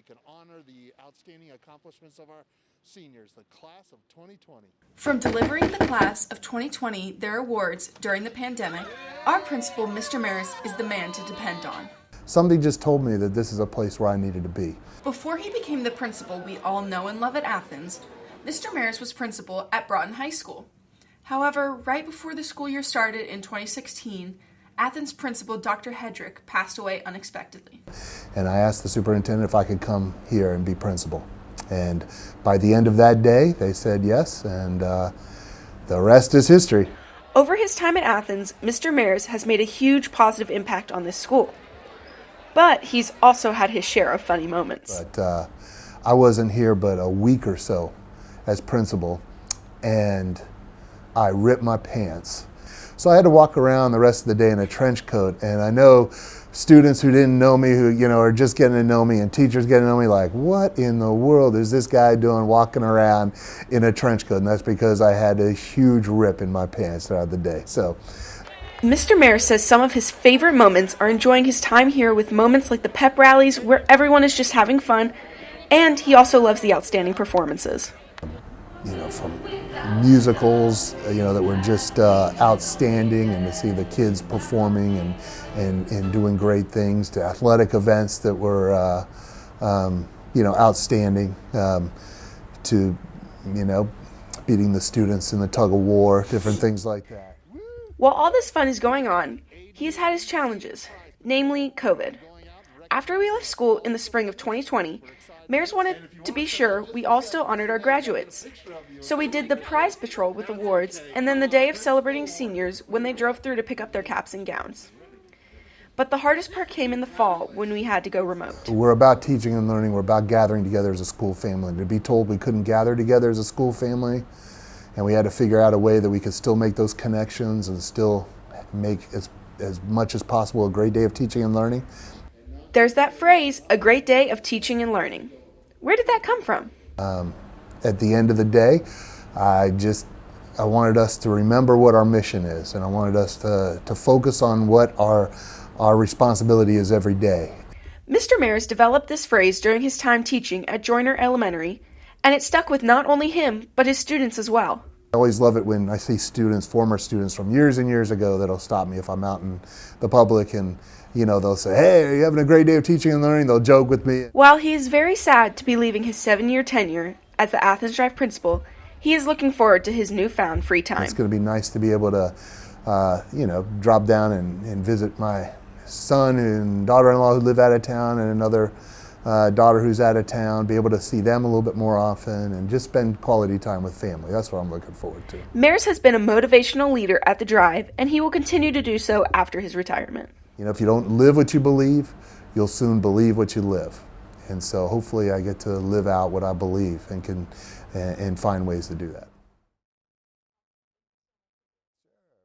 can honor the outstanding accomplishments of our seniors, the class of 2020. From delivering the class of 2020 their awards during the pandemic, our principal, Mr. Maris, is the man to depend on. Somebody just told me that this is a place where I needed to be. Before he became the principal we all know and love at Athens, Mr. Maris was principal at Broughton High School. However, right before the school year started in 2016, Athens principal Dr. Hedrick passed away unexpectedly. And I asked the superintendent if I could come here and be principal. And by the end of that day, they said yes, and the rest is history. Over his time at Athens, Mr. Maris has made a huge positive impact on this school. But he's also had his share of funny moments. But I wasn't here but a week or so as principal, and I ripped my pants. So I had to walk around the rest of the day in a trench coat, and I know students who didn't know me, who are just getting to know me, and teachers getting to know me, like, what in the world is this guy doing walking around in a trench coat? And that's because I had a huge rip in my pants throughout the day. So Mr. Maris says some of his favorite moments are enjoying his time here with moments like the pep rallies where everyone is just having fun, and he also loves the outstanding performances. From musicals, that were just outstanding, and to see the kids performing and doing great things, to athletic events that were, outstanding, to, beating the students in the tug of war, different things like that. While all this fun is going on, he has had his challenges, namely COVID. After we left school in the spring of 2020, Maris wanted to be sure we all still honored our graduates. So we did the prize patrol with awards, and then the day of celebrating seniors when they drove through to pick up their caps and gowns. But the hardest part came in the fall when we had to go remote. We're about teaching and learning. We're about gathering together as a school family. To be told we couldn't gather together as a school family, and we had to figure out a way that we could still make those connections and still make as much as possible a great day of teaching and learning. There's that phrase, a great day of teaching and learning. Where did that come from? At the end of the day, I wanted us to remember what our mission is, and I wanted us to focus on what our responsibility is every day. Mr. Maris developed this phrase during his time teaching at Joyner Elementary, and it stuck with not only him, but his students as well. I always love it when I see former students from years and years ago that'll stop me if I'm out in the public, and they'll say, "Hey, are you having a great day of teaching and learning?" They'll joke with me. While he is very sad to be leaving his 7-year tenure as the Athens Drive principal, he is looking forward to his newfound free time. It's going to be nice to be able to, drop down and visit my son and daughter-in-law who live out of town, and another daughter who's out of town, be able to see them a little bit more often and just spend quality time with family. That's what I'm looking forward to. Maris has been a motivational leader at the Drive, and he will continue to do so after his retirement. If you don't live what you believe, you'll soon believe what you live. And so hopefully I get to live out what I believe and find ways to do that.